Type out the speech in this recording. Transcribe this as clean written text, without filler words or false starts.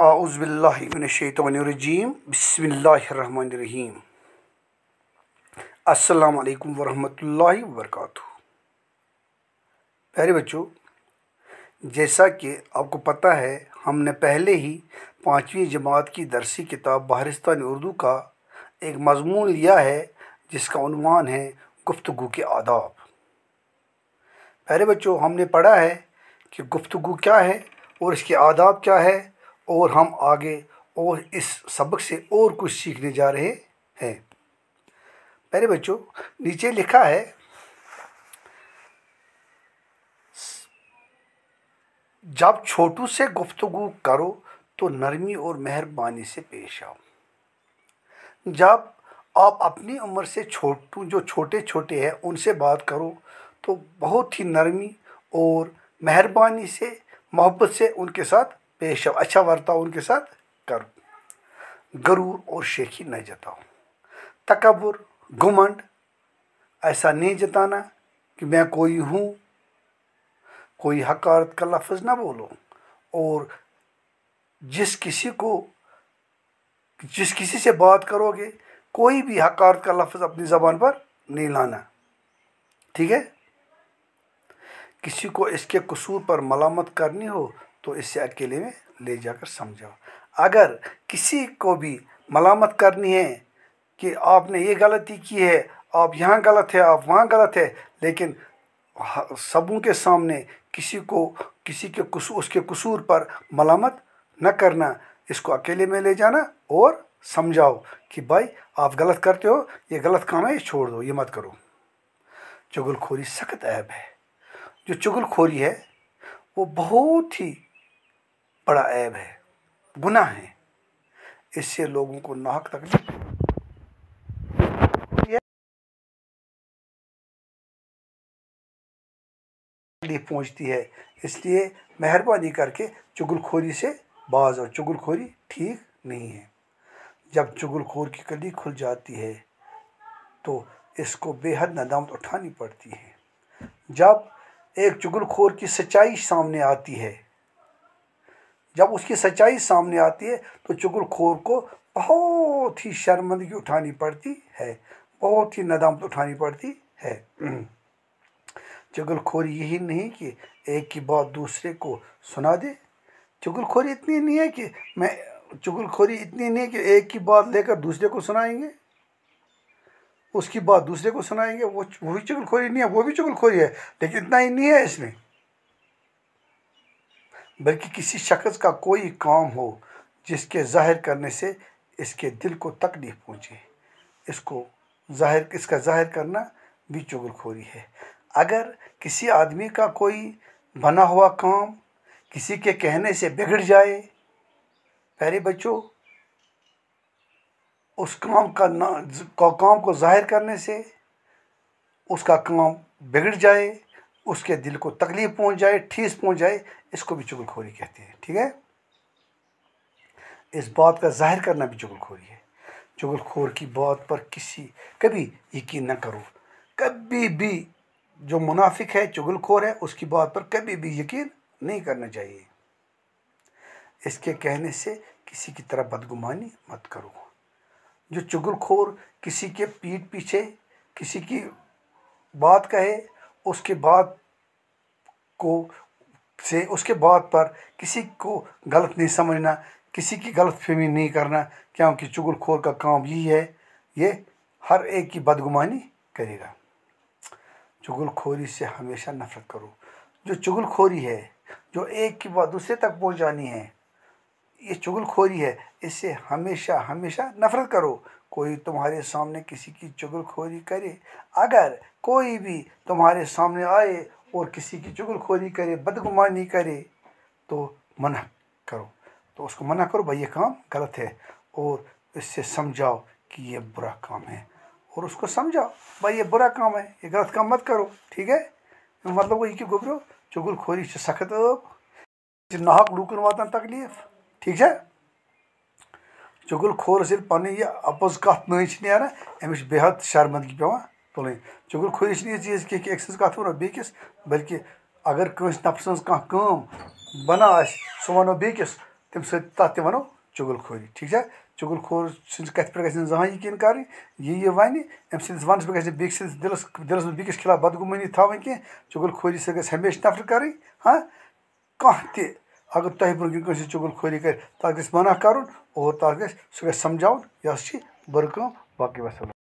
आउज़ुबिल्लाहि मिनश्शैतानिर्रजीम बिस्मिल्लाहिर्रहमानिर्रहीम। अस्सलामु अलैकुम वरहमतुल्लाहि वबरकातुहू। प्यारे बच्चों, जैसा कि आपको पता है, हमने पहले ही 5वीं जमात की दरसी किताब बहरिस्तान उर्दू का एक मज़मून लिया है जिसका उन्वान है गुफ्तगू के आदाब। प्यारे बच्चों, हमने पढ़ा है कि गुफ्तगू क्या है और इसके आदाब क्या है, और हम आगे और इस सबक से और कुछ सीखने जा रहे हैं। प्यारे बच्चों, नीचे लिखा है, जब छोटू से गुफ्तगू करो तो नरमी और मेहरबानी से पेश आओ। जब आप अपनी उम्र से जो छोटे छोटे हैं उनसे बात करो तो बहुत ही नरमी और मेहरबानी से, मोहब्बत से उनके साथ पेश आओ, अच्छा बर्ताव उनके साथ करो। गरूर और शेखी न जताओ, तकब्बुर, घुमंड ऐसा नहीं जताना कि मैं कोई हूँ, कोई हकारत का लफ्ज़ ना बोलो। और जिस किसी से बात करोगे, कोई भी हकारत का लफ्ज़ अपनी ज़बान पर नहीं लाना, ठीक है। किसी को इसके कसूर पर मलामत करनी हो तो इससे अकेले में ले जाकर समझाओ। अगर किसी को भी मलामत करनी है कि आपने ये गलती की है, आप यहाँ गलत है, आप वहाँ गलत है, लेकिन सबों के सामने उसके कसूर पर मलामत न करना, इसको अकेले में ले जाना और समझाओ कि भाई आप गलत करते हो, ये गलत काम है, ये छोड़ दो, ये मत करो। चुगलखोरी सख्त ऐब है। जो चुगलखोरी है वो बहुत ही बड़ा ऐब है, गुनाह है। इससे लोगों को नाहक तकलीफ पहुंचती है। इसलिए मेहरबानी करके चुगलखोरी से बाज आओ। चुगलखोरी ठीक नहीं है। जब चुगलखोर की कली खुल जाती है तो इसको बेहद नदामत उठानी पड़ती है। जब एक चुगलखोर की सच्चाई सामने आती है, जब उसकी सच्चाई सामने आती है तो चुगलखोर को बहुत ही शर्मिंदगी उठानी पड़ती है, बहुत ही नदामत उठानी पड़ती है। चुगलखोरी यही नहीं कि एक की बात दूसरे को सुना दे। चुगलखोरी इतनी नहीं है कि एक की बात लेकर दूसरे को सुनाएंगे, उसकी बात दूसरे को सुनाएंगे। वो भी चुगलखोरी नहीं है, वो भी चुगलखोरी है, लेकिन इतना ही नहीं है इसमें। बल्कि किसी शख्स का कोई काम हो जिसके ज़ाहिर करने से इसके दिल को तकलीफ पहुँचे, इसका ज़ाहिर करना भी चुगलखोरी है। अगर किसी आदमी का कोई बना हुआ काम किसी के कहने से बिगड़ जाए, प्यारे बच्चों, उस काम को ज़ाहिर करने से उसका काम बिगड़ जाए, उसके दिल को तकलीफ पहुंच जाए, ठेस पहुंच जाए, इसको भी चुगलखोरी कहते हैं, ठीक है। इस बात का ज़ाहिर करना भी चुगलखोरी है। चुगलखोर की बात पर कभी यकीन न करो। कभी भी जो मुनाफिक है, चुगलखोर है, उसकी बात पर कभी भी यकीन नहीं करना चाहिए। इसके कहने से किसी की तरफ बदगुमानी मत करो। जो चुगलखोर किसी के पीठ पीछे किसी की बात कहे, उसके बाद पर किसी को गलत नहीं समझना, किसी की गलत फहमी नहीं करना, क्योंकि चुगलखोर का काम यही है, ये हर एक की बदगुमानी करेगा। चुगलखोरी से हमेशा नफरत करो। जो चुगलखोरी है, जो एक की बात दूसरे तक पहुंचानी है, ये चुगलखोरी है। इससे हमेशा हमेशा नफरत करो। कोई तुम्हारे सामने किसी की चुगलखोरी करे, अगर कोई भी तुम्हारे सामने आए और किसी की चुगलखोरी करे, बदगुमानी करे, तो मना करो। तो उसको मना करो, भाई ये काम गलत है, और इससे समझाओ कि ये बुरा काम है, और उसको समझाओ भाई ये बुरा काम है, ये गलत काम मत करो, ठीक है। मतलब वो ये गोबरो चुगलखोरी से सख्त नाहक लूकन वातान तकलीफ, ठीक है। चुगलखोर से पन यह अपोज कत नान अमिस बेहद शर्मिंदगी पे तुल। चुगलखोरी नहीं चीज़ कि एक सज कत वो बेकिस, बल्कि अगर कंस नफर सज कम बना सह वो बेकिस तम सत वनो चुगलखोरी ठीक है। चुगलखोर कथ पे गि जहाँ यकीन कर वन अम सस वनस पे गस दिलस में बिकिस खिलाफ बदगुमानी थी कह चुगलखोरी सह गई हमेशा नफरत कर हाँ कह अगर तह ब्रोह कह चुगलखोरी कर तथ गस मना कर और तथ सह गई समझाउन यह बुर काम बाकी वसलम।